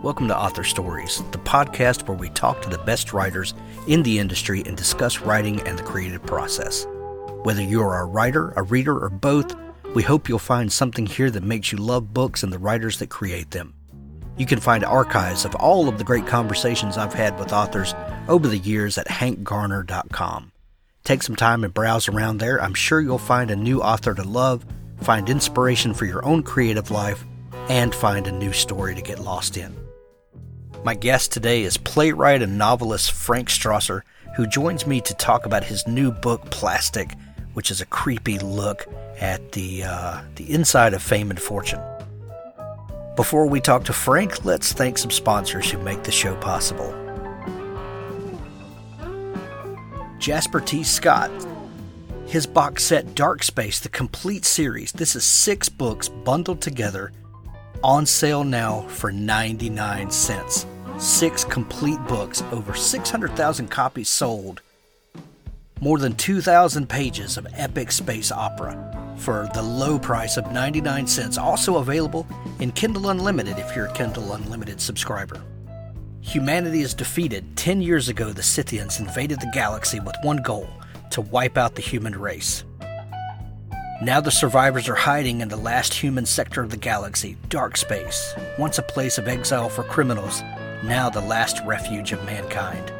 Welcome to Author Stories, the podcast where we talk to the best writers in the industry and discuss writing and the creative process. Whether you're a writer, a reader, or both, we hope you'll find something here that makes you love books and the writers that create them. You can find archives of all of the great conversations I've had with authors over the years at hankgarner.com. Take some time and browse around there. I'm sure you'll find a new author to love, find inspiration for your own creative life, and find a new story to get lost in. My guest today is playwright and novelist Frank Strausser, who joins me to talk about his new book, Plastic, which is a creepy look at the inside of fame and fortune. Before we talk to Frank, let's thank some sponsors who make the show possible. Jasper T. Scott. His box set Dark Space, the complete series. This is 6 books bundled together, on sale now for 99 cents. 6 complete books, over 600,000 copies sold. More than 2,000 pages of epic space opera for the low price of 99 cents. Also available in Kindle Unlimited if you're a Kindle Unlimited subscriber. Humanity is defeated. 10 years ago, the Scythians invaded the galaxy with one goal: to wipe out the human race. Now the survivors are hiding in the last human sector of the galaxy, Dark Space, once a place of exile for criminals, now the last refuge of mankind.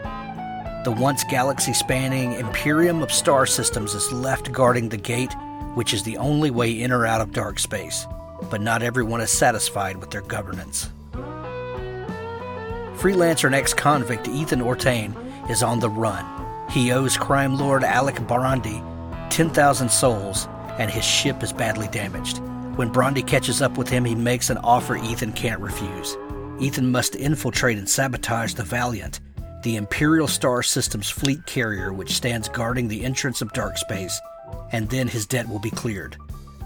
The once galaxy-spanning Imperium of star systems is left guarding the gate, which is the only way in or out of Dark Space, but not everyone is satisfied with their governance. Freelancer and ex-convict Ethan Ortain is on the run. He owes crime lord Alec Barandi 10,000 souls, and his ship is badly damaged. When Brandi catches up with him, he makes an offer Ethan can't refuse. Ethan must infiltrate and sabotage the Valiant, the Imperial Star System's fleet carrier which stands guarding the entrance of Dark Space, and then his debt will be cleared.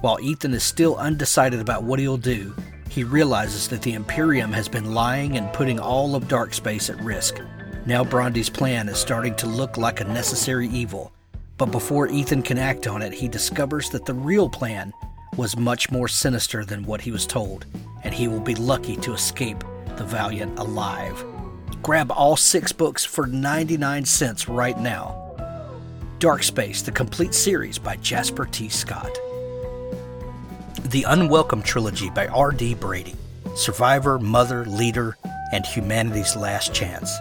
While Ethan is still undecided about what he'll do, he realizes that the Imperium has been lying and putting all of Dark Space at risk. Now Brandi's plan is starting to look like a necessary evil. But before Ethan can act on it, he discovers that the real plan was much more sinister than what he was told, and he will be lucky to escape the Valiant alive. Grab all 6 books for 99 cents right now. Dark Space, the complete series by Jasper T. Scott. The Unwelcome trilogy by R.D. Brady. Survivor, Mother, Leader, and Humanity's Last Chance.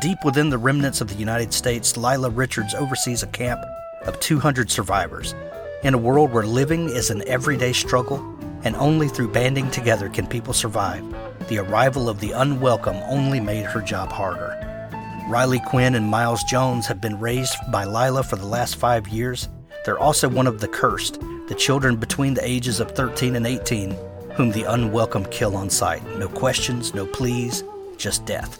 Deep within the remnants of the United States, Lila Richards oversees a camp of 200 survivors. In a world where living is an everyday struggle, and only through banding together can people survive, the arrival of the Unwelcome only made her job harder. Riley Quinn and Miles Jones have been raised by Lila for the last 5 years. They're also one of the cursed, the children between the ages of 13 and 18, whom the Unwelcome kill on sight. No questions, no pleas, just death.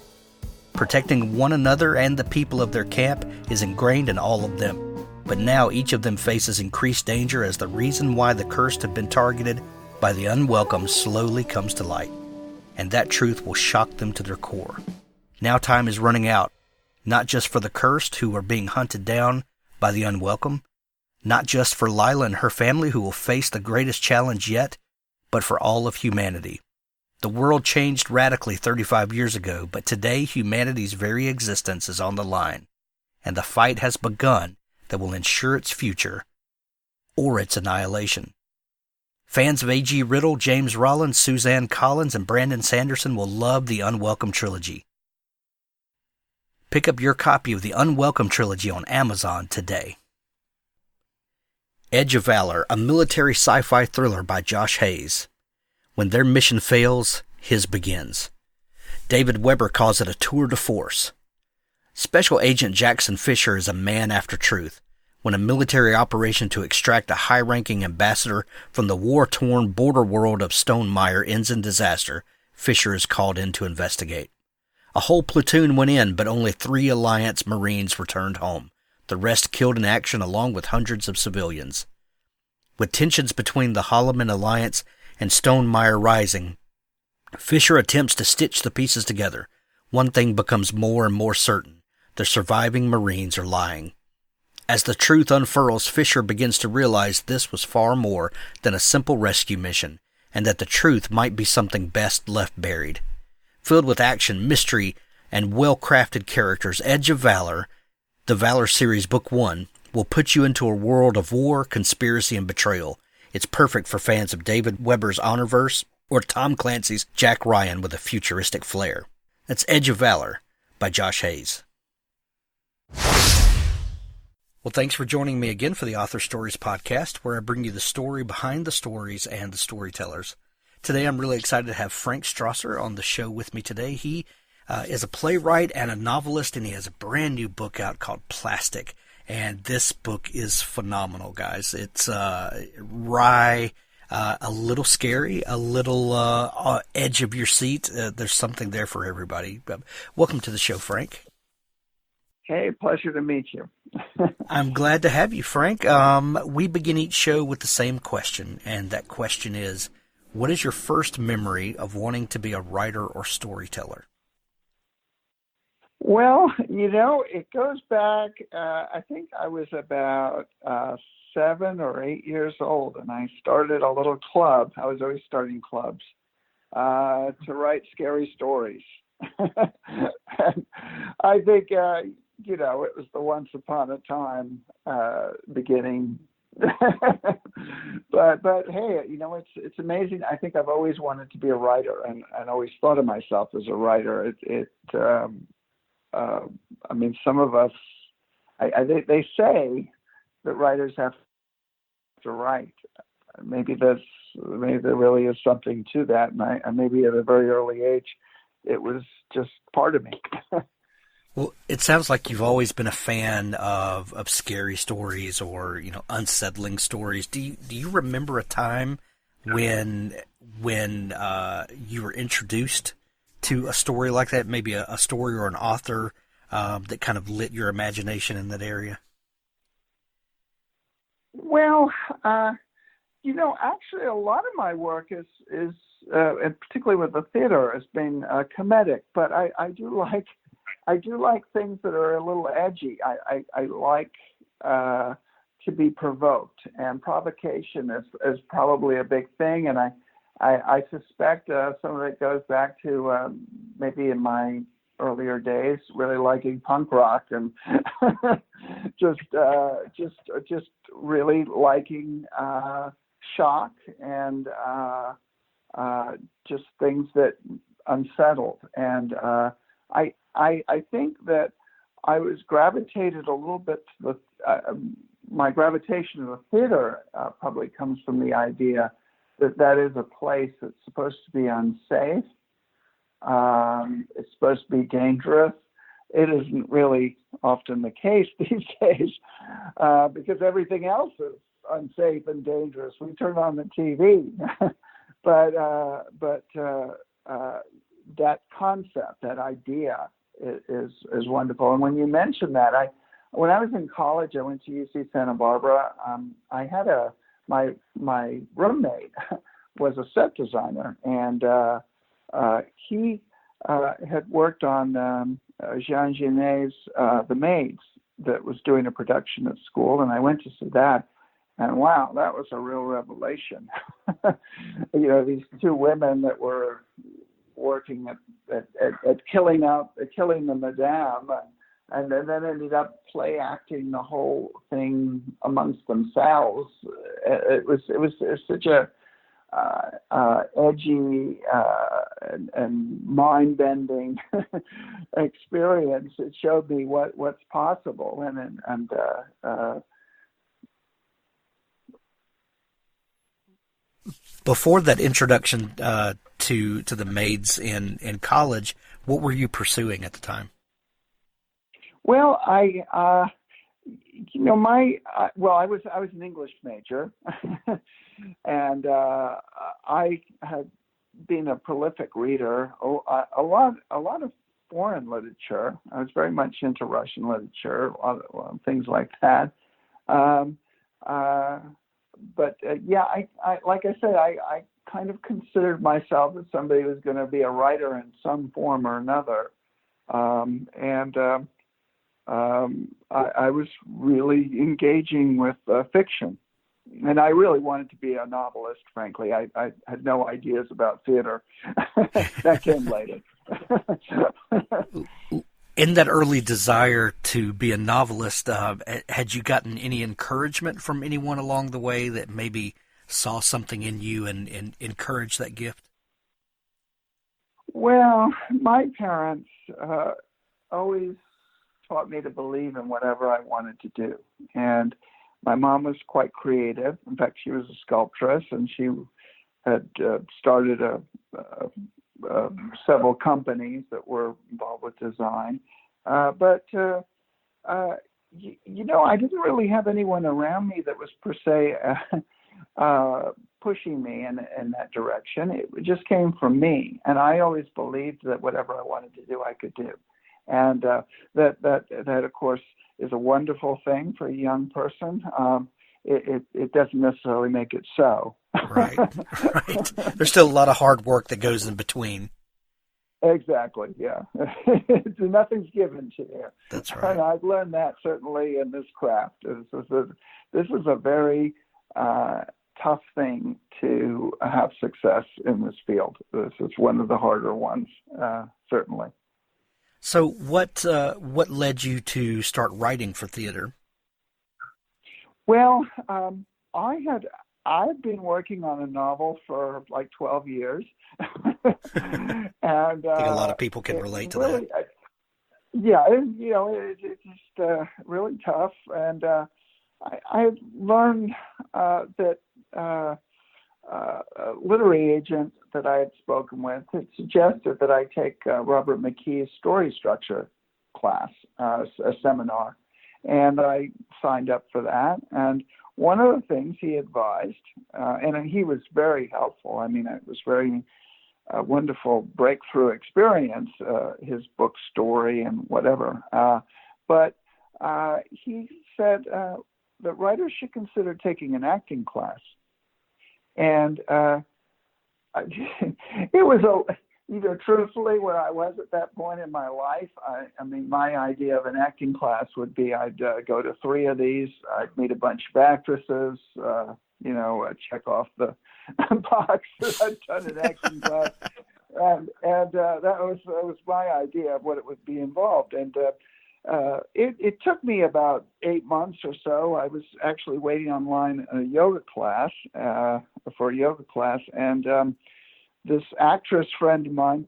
Protecting one another and the people of their camp is ingrained in all of them. But now each of them faces increased danger as the reason why the cursed have been targeted by the Unwelcome slowly comes to light. And that truth will shock them to their core. Now time is running out, not just for the cursed who are being hunted down by the Unwelcome, not just for Lila and her family who will face the greatest challenge yet, but for all of humanity. The world changed radically 35 years ago, but today humanity's very existence is on the line, and the fight has begun that will ensure its future or its annihilation. Fans of A.G. Riddle, James Rollins, Suzanne Collins, and Brandon Sanderson will love the Unwelcome trilogy. Pick up your copy of the Unwelcome trilogy on Amazon today. Edge of Valor, a military sci-fi thriller by Josh Hayes. When their mission fails, his begins. David Weber calls it a tour de force. Special Agent Jackson Fisher is a man after truth. When a military operation to extract a high-ranking ambassador from the war-torn border world of Stonemaier ends in disaster, Fisher is called in to investigate. A whole platoon went in, but only 3 Alliance Marines returned home. The rest killed in action along with hundreds of civilians. With tensions between the Holloman Alliance and Stonemaier rising, Fisher attempts to stitch the pieces together. One thing becomes more and more certain. The surviving Marines are lying. As the truth unfurls, Fisher begins to realize this was far more than a simple rescue mission, and that the truth might be something best left buried. Filled with action, mystery, and well-crafted characters, Edge of Valor, the Valor series Book 1, will put you into a world of war, conspiracy, and betrayal. It's perfect for fans of David Weber's Honorverse or Tom Clancy's Jack Ryan with a futuristic flair. That's Edge of Valor by Josh Hayes. Well, thanks for joining me again for the Author Stories podcast, where I bring you the story behind the stories and the storytellers. Today, I'm really excited to have Frank Strausser on the show with me today. He is a playwright and a novelist, and he has a brand new book out called Plastic. And this book is phenomenal, guys. It's wry, a little scary, a little edge of your seat. There's something there for everybody. Welcome to the show, Frank. Hey, pleasure to meet you. I'm glad to have you, Frank. We begin each show with the same question, and that question is, what is your first memory of wanting to be a writer or storyteller? Well, it goes back, I think I was about 7 or 8 years old, and I started a little club. I was always starting clubs to write scary stories. And I think, it was the once upon a time beginning. but hey, it's amazing. I think I've always wanted to be a writer, and always thought of myself as a writer. Some of us, they say that writers have to write. Maybe there really is something to that, and maybe at a very early age, it was just part of me. Well, it sounds like you've always been a fan of scary stories or, unsettling stories. Do you remember a time when you were introduced to a story like that, maybe a story or an author that kind of lit your imagination in that area? Well, actually, a lot of my work is and particularly with the theater, has been comedic. But I do like things that are a little edgy. I like to be provoked, and provocation is probably a big thing. And I suspect some of it goes back to maybe in my earlier days, really liking punk rock and just really liking shock and just things that unsettled. And I think that I was gravitated a little bit to my gravitation to the theater probably comes from the idea that is a place that's supposed to be unsafe. It's supposed to be dangerous. It isn't really often the case these days because everything else is unsafe and dangerous. We turn on the TV, but that concept, that idea, is wonderful. And when you mention that, when I was in college, I went to UC Santa Barbara. I had my roommate was a set designer, and he had worked on Jean Genet's The Maids, that was doing a production at school, and I went to see that, and wow, that was a real revelation. These two women that were working at killing the madame, and then ended up play acting the whole thing amongst themselves. It was such a edgy and mind-bending experience. It showed me what's possible, and before that introduction to the Maids in college, what were you pursuing at the time? Well, I was an English major, and I had been a prolific reader. A lot of foreign literature. I was very much into Russian literature, things like that. I like I said, I kind of considered myself as somebody who was going to be a writer in some form or another, I was really engaging with fiction, and I really wanted to be a novelist. Frankly, I had no ideas about theater. That came later. In that early desire to be a novelist, had you gotten any encouragement from anyone along the way that maybe saw something in you and encouraged that gift? Well, my parents always taught me to believe in whatever I wanted to do. And my mom was quite creative. In fact, she was a sculptress, and she had started several companies that were involved with design. But I didn't really have anyone around me that was per se pushing me in that direction. It just came from me, and I always believed that whatever I wanted to do, I could do. And that of course is a wonderful thing for a young person. It doesn't necessarily make it so. Right. There's still a lot of hard work that goes in between. Exactly. Yeah. Nothing's given to you. That's right. And I've learned that certainly in this craft. This is a very tough thing to have success in this field. This is one of the harder ones, certainly. So what led you to start writing for theater? Well, I've been working on a novel for like 12 years. And I think a lot of people can relate to really, that. It's just really tough. And I learned that a literary agent that I had spoken with had suggested that I take Robert McKee's story structure class, a seminar, and I signed up for that. And one of the things he advised, and he was very helpful. I mean, it was very wonderful breakthrough experience, his book story and whatever. But he said that writers should consider taking an acting class. And it was either truthfully where I was at that point in my life. I mean, my idea of an acting class would be I'd go to 3 of these. I'd meet a bunch of actresses, check off the box that I'd done an acting class. And that was my idea of what it would be involved. And it took me about 8 months or so. I was actually waiting online for a yoga class, and this actress friend of mine,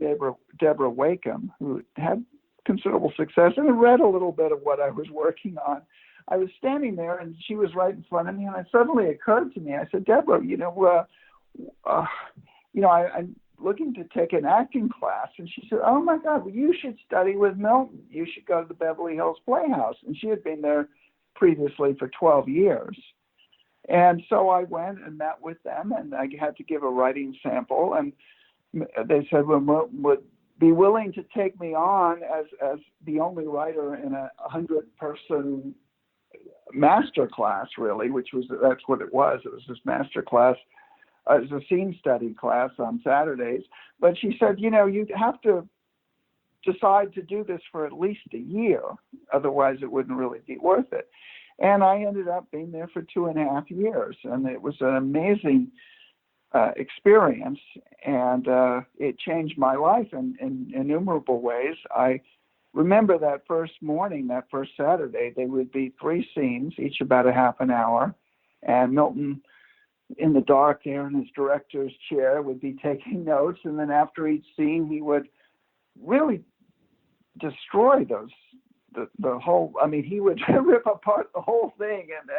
Deborah Wakeham, who had considerable success and had read a little bit of what I was working on. I was standing there, and she was right in front of me, and it suddenly occurred to me. I said, Deborah, I'm looking to take an acting class. And she said, oh, my God, well, you should study with Milton. You should go to the Beverly Hills Playhouse. And she had been there previously for 12 years. And so I went and met with them, and I had to give a writing sample. And they said, well, Milton would be willing to take me on as the only writer in a 100-person master class, really, that's what it was. It was this master class. It was a scene study class on Saturdays. But she said, you'd have to decide to do this for at least a year. Otherwise, it wouldn't really be worth it. And I ended up being there for 2.5 years. And it was an amazing experience. And it changed my life in innumerable ways. I remember that first morning, that first Saturday, there would be 3 scenes, each about a half an hour. And Milton, in the dark there in his director's chair, would be taking notes. And then after each scene, he would really destroy the whole, he would rip apart the whole thing and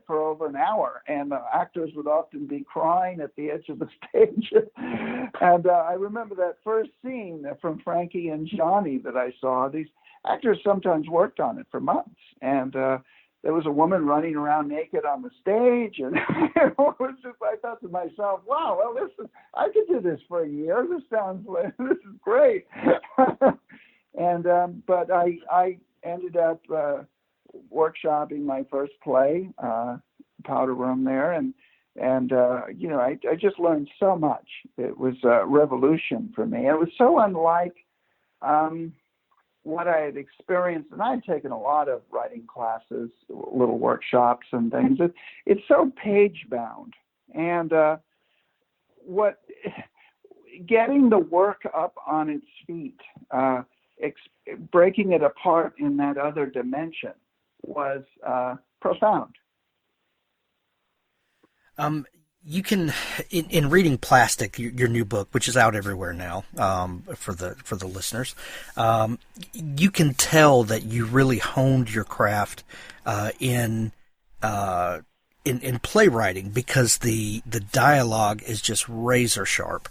for over an hour. And the actors would often be crying at the edge of the stage. And I remember that first scene from Frankie and Johnny that I saw. These actors sometimes worked on it for months. And there was a woman running around naked on the stage, and it was just, I thought to myself, wow, well, I could do this for a year. This is great. And, but I ended up workshopping my first play, Powder Room there. And I just learned so much. It was a revolution for me. It was so unlike, what I had experienced, and I had taken a lot of writing classes, little workshops and things. It's so page bound, and getting the work up on its feet, breaking it apart in that other dimension was profound. You can, in reading Plastic, your new book, which is out everywhere now, for the listeners, you can tell that you really honed your craft in playwriting, because the dialogue is just razor sharp.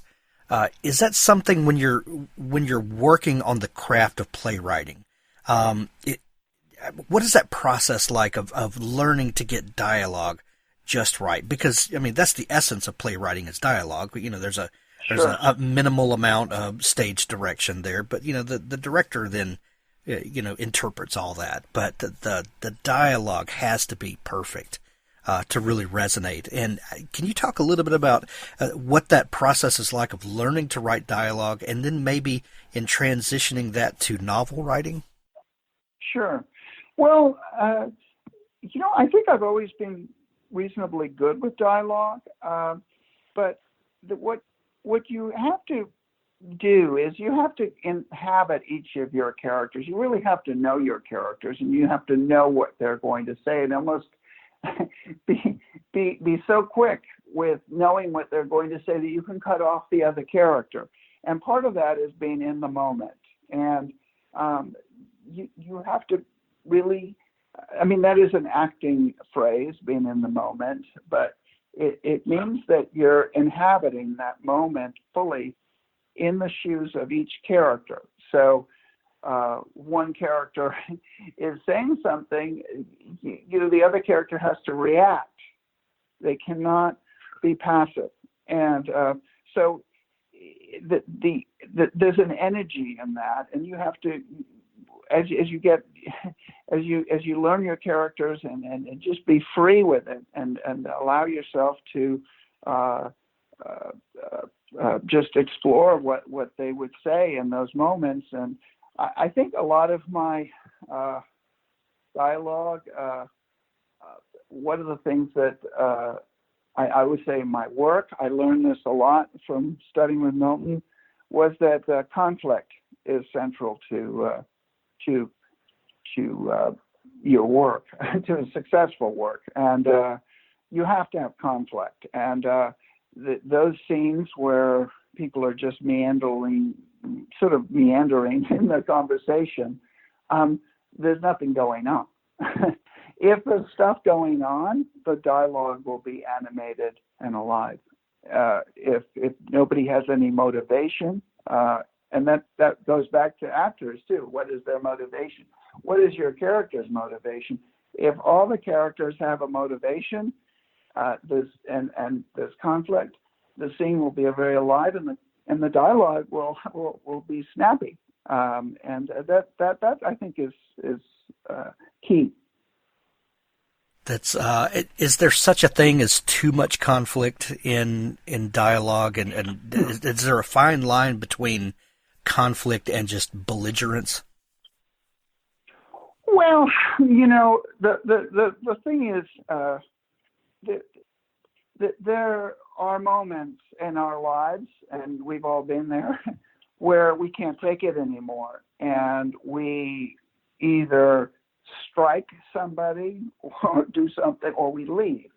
Is that something when you're working on the craft of playwriting? What is that process like of learning to get dialogue just right? Because I mean, that's the essence of playwriting, is dialogue. But there's a minimal amount of stage direction there, but the director then interprets all that. But the dialogue has to be perfect to really resonate. And can you talk a little bit about what that process is like of learning to write dialogue, and then maybe in transitioning that to novel writing? Sure. Well, I think I've always been reasonably good with dialogue, but what you have to do is you have to inhabit each of your characters. You really have to know your characters, and you have to know what they're going to say, and almost be so quick with knowing what they're going to say that you can cut off the other character. And part of that is being in the moment, and you have to really, I mean, that is an acting phrase, being in the moment, but it means that you're inhabiting that moment fully in the shoes of each character. So one character is saying something, the other character has to react. They cannot be passive. And so there's an energy in that, and you have to, as you learn your characters and just be free with it, and allow yourself to just explore what they would say in those moments. And I think a lot of my dialogue, one of the things that I would say in my work, I learned this a lot from studying with Milton, was that conflict is central to your work, to a successful work, and you have to have conflict. And those scenes where people are just meandering in the conversation, there's nothing going on. If there's stuff going on, the dialogue will be animated and alive. If nobody has any motivation, and that goes back to actors too. What is their motivation? What is your character's motivation? If all the characters have a motivation, there's conflict, the scene will be very alive, and the dialogue will be snappy. And that I think is key. That's is there such a thing as too much conflict in dialogue, and is there a fine line between conflict and just belligerence? Well, the thing is, there are moments in our lives, and we've all been there, where we can't take it anymore, and we either strike somebody or do something, or we leave.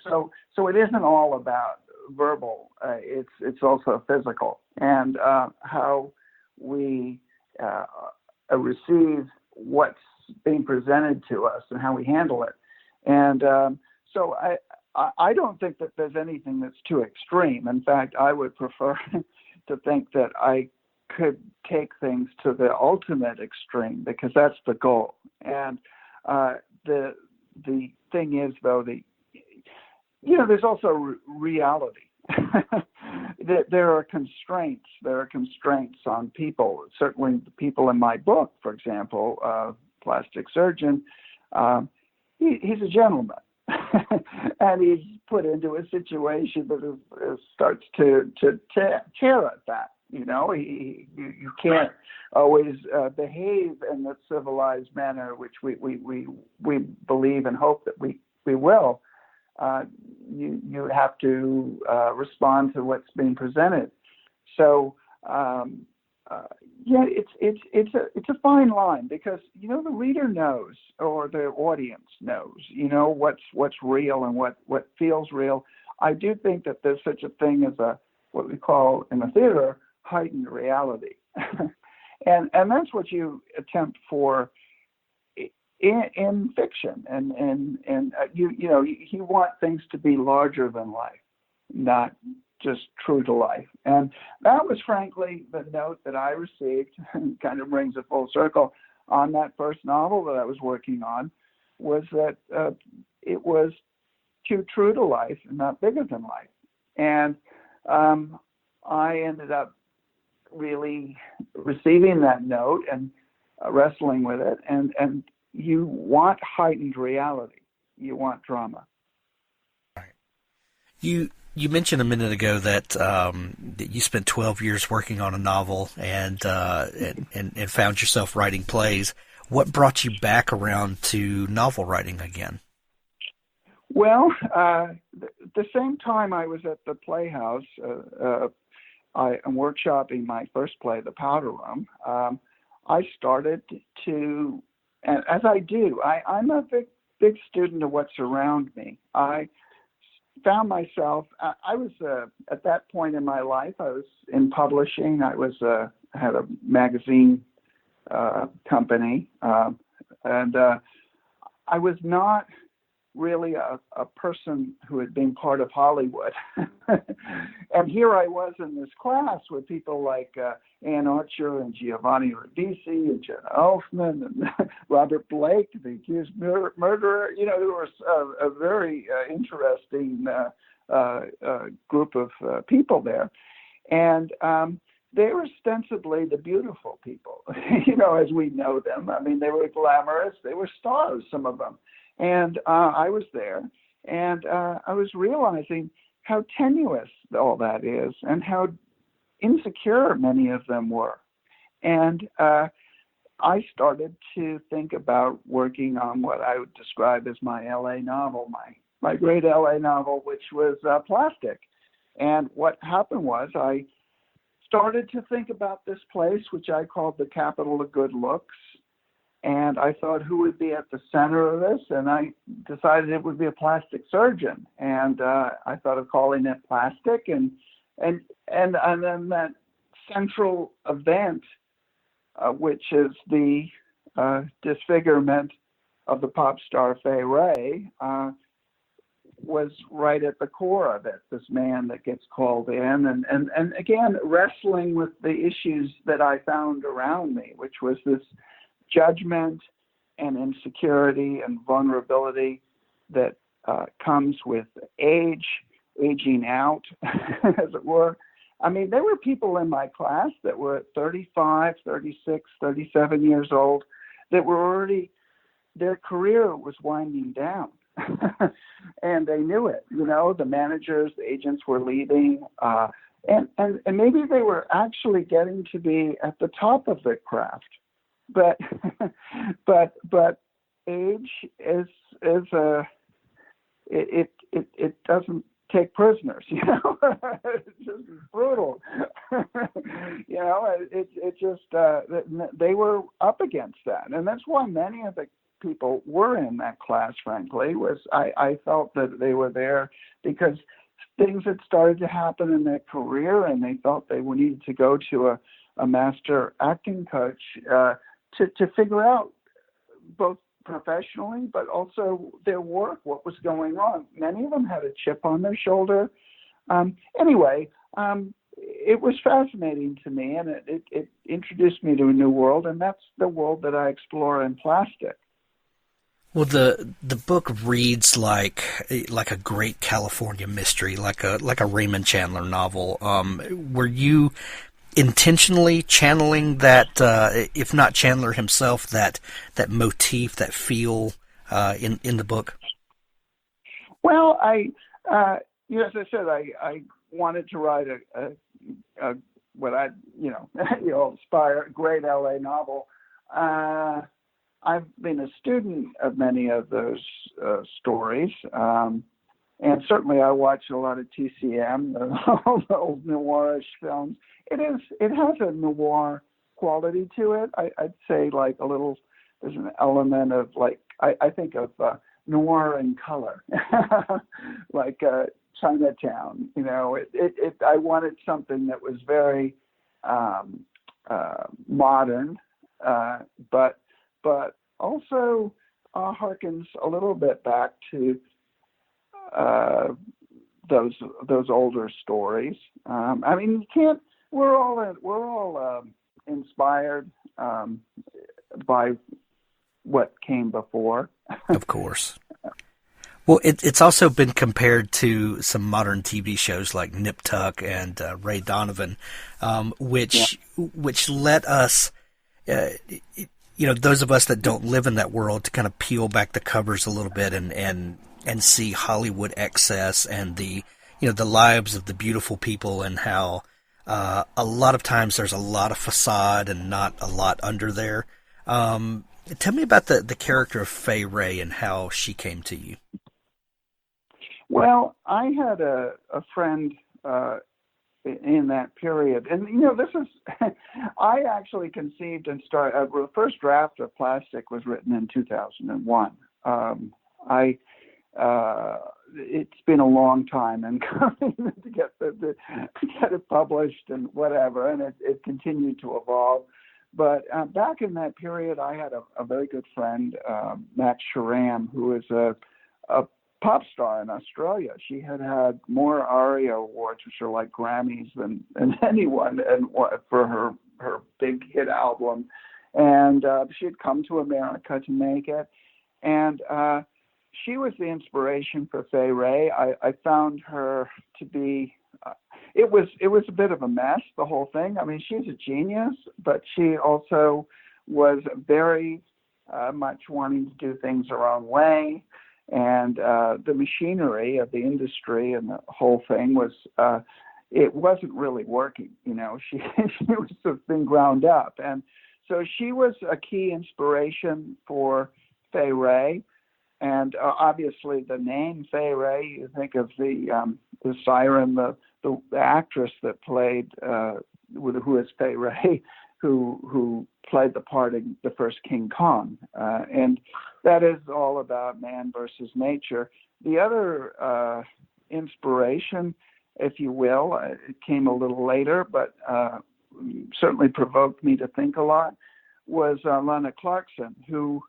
So it isn't all about verbal. It's also physical, and how we receive what's being presented to us and how we handle it. And so I don't think that there's anything that's too extreme. In fact, I would prefer to think that I could take things to the ultimate extreme, because that's the goal. And the thing is, though, there's also reality. There are constraints. There are constraints on people. Certainly, the people in my book, for example, plastic surgeon, he's a gentleman, and he's put into a situation that starts to tear at that. You can't always behave in the civilized manner which we believe and hope that we will. you have to respond to what's being presented. So yeah, it's a fine line, because the reader knows, or the audience knows, what's real and what feels real. I do think that there's such a thing as what we call in the theater heightened reality, and that's what you attempt for in fiction, and you want things to be larger than life, not just true to life. And that was frankly the note that I received, and kind of brings it full circle, on that first novel that I was working on, was that it was too true to life and not bigger than life. And I ended up really receiving that note and wrestling with it. And you want heightened reality. You want drama. You mentioned a minute ago that that you spent 12 years working on a novel and found yourself writing plays. What brought you back around to novel writing again? Well, the same time I was at the Playhouse, I am workshopping my first play, The Powder Room. I started to, and as I do, I'm a big student of what's around me. I found myself, I was at that point in my life, I was in publishing. I had a magazine company, and I was not really a person who had been part of Hollywood. And here I was in this class with people like Ann Archer and Giovanni Ribisi and Jenna Elfman and Robert Blake, the accused murderer. There was a very interesting group of people there. And they were ostensibly the beautiful people, as we know them. I mean, they were glamorous. They were stars, some of them. And I was there, and I was realizing how tenuous all that is and how insecure many of them were. And I started to think about working on what I would describe as my LA novel, my great LA novel, which was Plastic. And what happened was I started to think about this place, which I called the capital of good looks. And I thought, who would be at the center of this? And I decided it would be a plastic surgeon. And I thought of calling it Plastic. And then that central event, which is the disfigurement of the pop star Fay Wray, was right at the core of it. This man that gets called in, and again, wrestling with the issues that I found around me, which was this judgment and insecurity and vulnerability that comes with aging out, as it were. I mean, there were people in my class that were 35, 36, 37 years old that were already, their career was winding down. And they knew it. The managers, the agents were leaving, and maybe they were actually getting to be at the top of their craft. But age is it doesn't take prisoners, It's just brutal. It just they were up against that, and that's why many of the people were in that class. Frankly, was I felt that they were there because things had started to happen in their career, and they felt they needed to go to a master acting coach to figure out both professionally, but also their work, what was going on. Many of them had a chip on their shoulder. Anyway, it was fascinating to me, and it introduced me to a new world, and that's the world that I explore in Plastic. Well, the book reads like a great California mystery, like a Raymond Chandler novel. Were you intentionally channeling that, if not Chandler himself, that motif, that feel in the book? Well, as I said, I wanted to write a what I aspire great LA novel. I've been a student of many of those stories. And certainly I watch a lot of TCM, all the old noirish films. It has a noir quality to it. I'd say like a little, there's an element of like, I think of noir in color, like Chinatown. I wanted something that was very modern, but also harkens a little bit back to those older stories. I mean, you can't. We're all inspired by what came before. Of course. Well, it's also been compared to some modern TV shows like Nip Tuck and Ray Donovan, which let us, those of us that don't live in that world, to kind of peel back the covers a little bit and see Hollywood excess and the lives of the beautiful people, and how a lot of times there's a lot of facade and not a lot under there. Tell me about the character of Fay Wray and how she came to you. Well, I had a friend in that period, and this is I actually conceived and started. The first draft of Plastic was written in 2001. It's been a long time and coming to get it published and whatever, and it continued to evolve. But back in that period, I had a very good friend, Max Sharam, who is a pop star in Australia. She had more ARIA awards, which are like Grammys, than anyone, and for her big hit album. And she had come to America to make it, and she was the inspiration for Fay Wray. I found her to be. It was a bit of a mess, the whole thing. I mean, she's a genius, but she also was very much wanting to do things her own way. And the machinery of the industry and the whole thing was, it wasn't really working. She was sort of been ground up. And so she was a key inspiration for Fay Wray. And obviously the name Fay Wray, you think of the siren, the actress that played, who is Fay Wray, who played the part in the first King Kong. And that is all about man versus nature. The other inspiration, if you will, it came a little later, but certainly provoked me to think a lot, was Lana Clarkson, who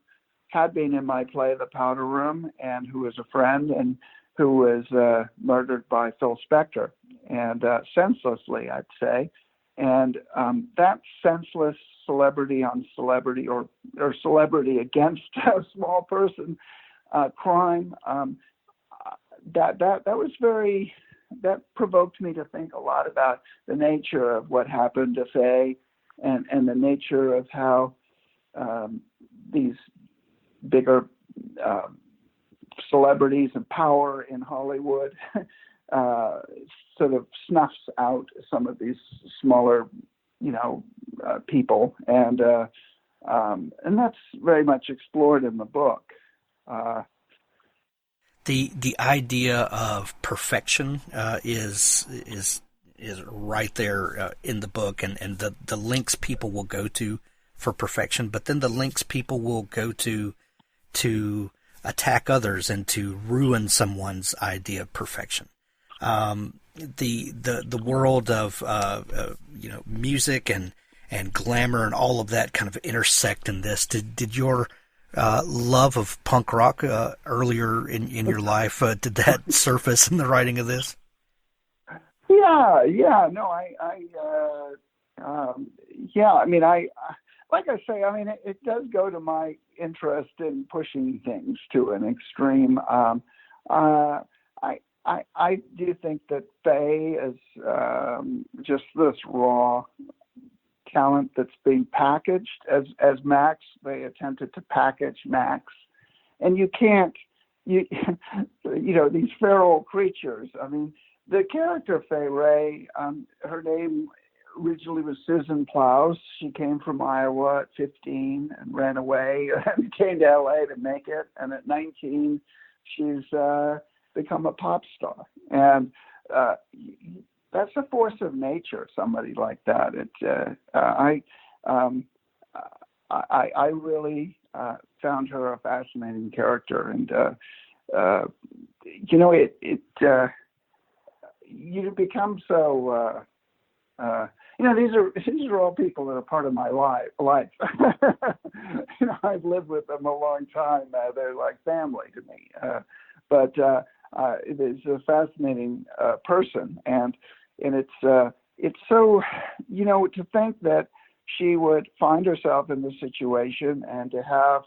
had been in my play The Powder Room, and who was a friend, and who was murdered by Phil Spector, and senselessly, I'd say. And that senseless celebrity on celebrity, or celebrity against a small person crime, that was very, that provoked me to think a lot about the nature of what happened to Fay, and the nature of how these bigger celebrities and power in Hollywood sort of snuffs out some of these smaller, people, and that's very much explored in the book. The idea of perfection is right there in the book, and the links people will go to for perfection, but then the links people will go to attack others and to ruin someone's idea of perfection. The world of music and glamour and all of that kind of intersect in this. Did your love of punk rock earlier in your life, did that surface in the writing of this? Yeah, no, I mean, like I say, I mean, it does go to my interest in pushing things to an extreme. I do think that Fay is just this raw talent that's being packaged as Max. They attempted to package Max, and you can't, these feral creatures. I mean, the character Fay Wray, her name originally was Susan Plows. She came from Iowa at 15 and ran away and came to LA to make it. And at 19, she's become a pop star. And that's a force of nature, somebody like that. I really found her a fascinating character. And, you become so, these are all people that are part of my life. I've lived with them a long time. They're like family to me. But it's a fascinating person, and it's so, to think that she would find herself in this situation and to have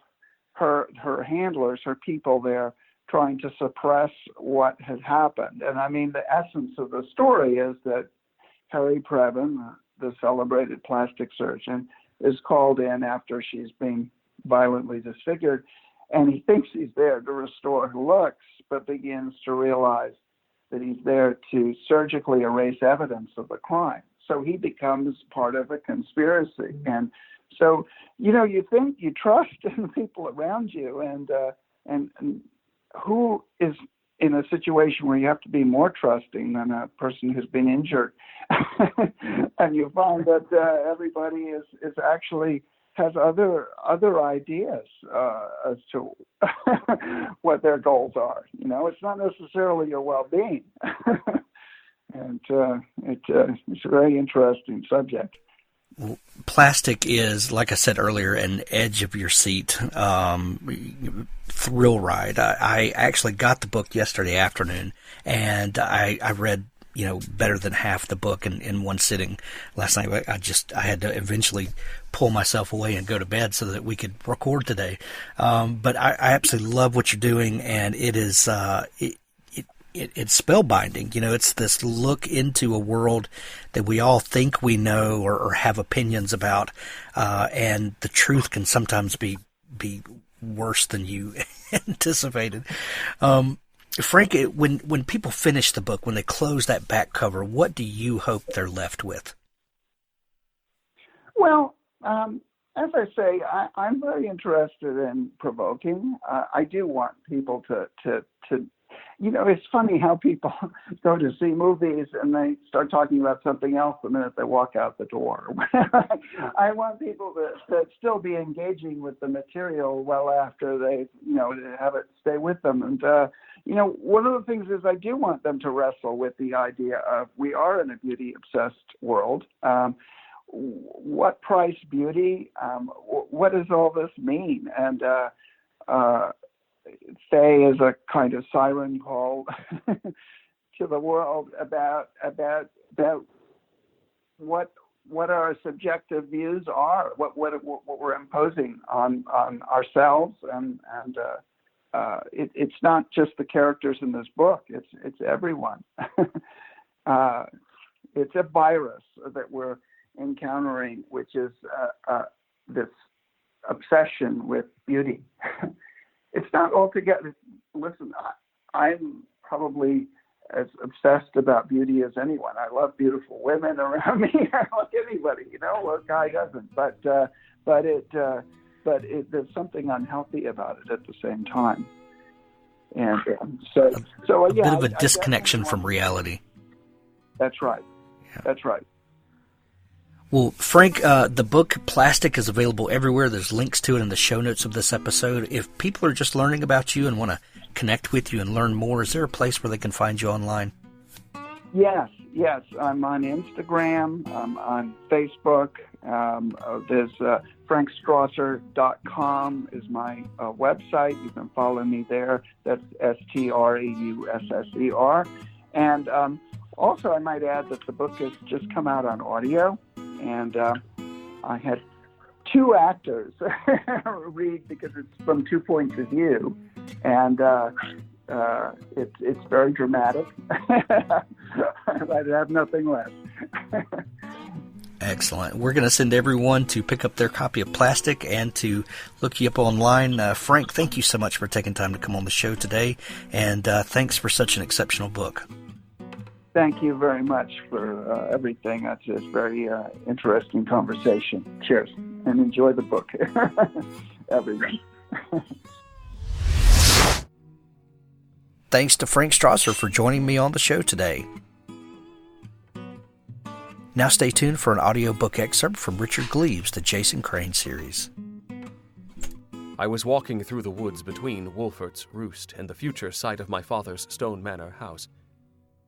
her handlers, her people there, trying to suppress what had happened. And I mean, the essence of the story is that Harry Previn, the celebrated plastic surgeon, is called in after she's been violently disfigured, and he thinks he's there to restore her looks, but begins to realize that he's there to surgically erase evidence of the crime. So he becomes part of a conspiracy. And so, you think you trust in the people around you, and who is in a situation where you have to be more trusting than a person who's been injured. And you find that everybody is actually has other ideas as to what their goals are. It's not necessarily your well-being. And it's a very interesting subject. Plastic is, like I said earlier, an edge of your seat thrill ride. I actually got the book yesterday afternoon, and I read better than half the book in one sitting last night. I had to eventually pull myself away and go to bed so that we could record today. But I absolutely love what you're doing, and it is it's spellbinding. It's this look into a world that we all think we know or have opinions about, and the truth can sometimes be worse than you anticipated. Frank, when people finish the book, when they close that back cover, what do you hope they're left with? Well, as I say, I'm very interested in provoking. I do want people to it's funny how people go to see movies and they start talking about something else the minute they walk out the door. I want people to still be engaging with the material well after they, have it stay with them. And, one of the things is I do want them to wrestle with the idea of we are in a beauty-obsessed world. What price beauty? What does all this mean? And Fay is a kind of siren call to the world about what our subjective views are, what we're imposing on ourselves, and it's not just the characters in this book; it's everyone. It's a virus that we're encountering, which is this obsession with beauty. It's not altogether. Listen, I'm probably as obsessed about beauty as anyone. I love beautiful women around me. I love anybody, what guy doesn't? But there's something unhealthy about it at the same time. And so a bit of a disconnection from reality. That's right. Yeah. That's right. Well, Frank, the book Plastic is available everywhere. There's links to it in the show notes of this episode. If people are just learning about you and want to connect with you and learn more, is there a place where they can find you online? Yes. I'm on Instagram. I'm on Facebook. There's frankstrausser.com is my website. You can follow me there. That's Strausser. And also, I might add that the book has just come out on audio. And I had two actors read because it's from two points of view, and it's very dramatic. I'd have nothing less. Excellent. We're going to send everyone to pick up their copy of Plastic and to look you up online. Frank, thank you so much for taking time to come on the show today, and thanks for such an exceptional book. Thank you very much for everything. That's a very interesting conversation. Cheers, and enjoy the book, everyone. Thanks to Frank Strausser for joining me on the show today. Now stay tuned for an audiobook excerpt from Richard Gleaves' The Jason Crane series. I was walking through the woods between Wolfert's Roost and the future site of my father's Stone Manor house.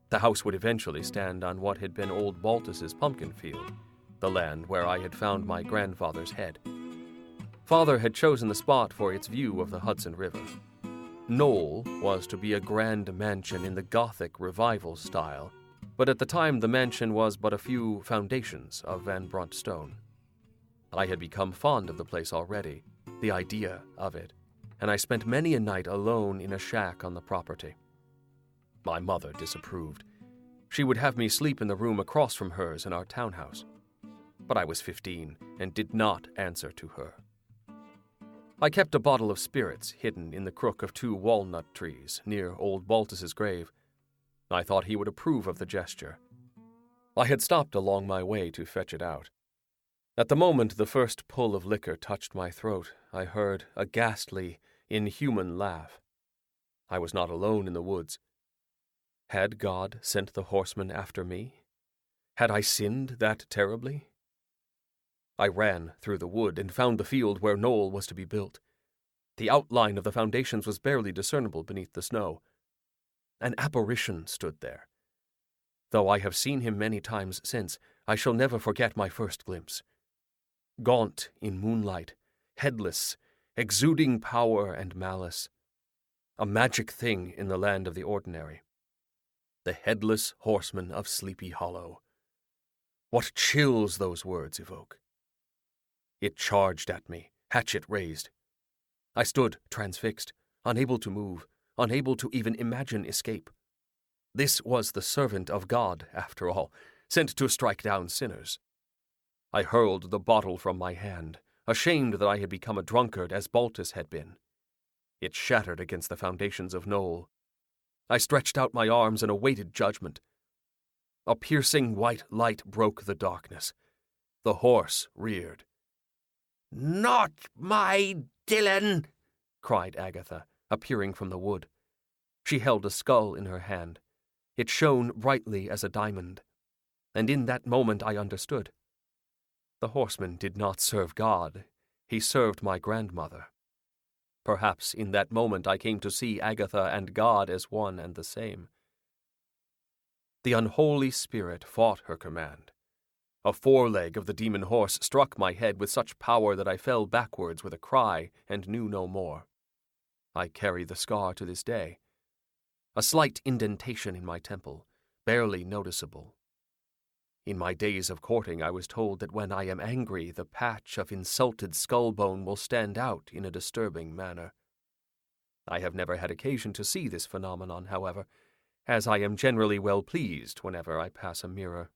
The house would eventually stand on what had been old Baltus's pumpkin field, the land where I had found my grandfather's head. Father had chosen the spot for its view of the Hudson River. Knoll was to be a grand mansion in the Gothic Revival style, but at the time the mansion was but a few foundations of Van Brunt stone. I had become fond of the place already, the idea of it, and I spent many a night alone in a shack on the property. My mother disapproved. She would have me sleep in the room across from hers in our townhouse. But I was 15 and did not answer to her. I kept a bottle of spirits hidden in the crook of 2 walnut trees near old Baltus's grave. I thought he would approve of the gesture. I had stopped along my way to fetch it out. At the moment the first pull of liquor touched my throat, I heard a ghastly, inhuman laugh. I was not alone in the woods. Had God sent the horseman after me? Had I sinned that terribly? I ran through the wood and found the field where Knoll was to be built. The outline of the foundations was barely discernible beneath the snow. An apparition stood there. Though I have seen him many times since, I shall never forget my first glimpse. Gaunt in moonlight, headless, exuding power and malice. A magic thing in the land of the ordinary. The headless horseman of Sleepy Hollow. What chills those words evoke! It charged at me, hatchet raised. I stood transfixed, unable to move, unable to even imagine escape. This was the servant of God, after all, sent to strike down sinners. I hurled the bottle from my hand, ashamed that I had become a drunkard as Baltus had been. It shattered against the foundations of Knoll. I stretched out my arms and awaited judgment. A piercing white light broke the darkness. The horse reared. "Not my Dylan!" cried Agatha, appearing from the wood. She held a skull in her hand. It shone brightly as a diamond, and in that moment I understood. The horseman did not serve God. He served my grandmother. Perhaps in that moment I came to see Agatha and God as one and the same. The unholy spirit fought her command. A foreleg of the demon horse struck my head with such power that I fell backwards with a cry and knew no more. I carry the scar to this day. A slight indentation in my temple, barely noticeable. In my days of courting I was told that when I am angry the patch of insulted skull bone will stand out in a disturbing manner. I have never had occasion to see this phenomenon, however, as I am generally well pleased whenever I pass a mirror.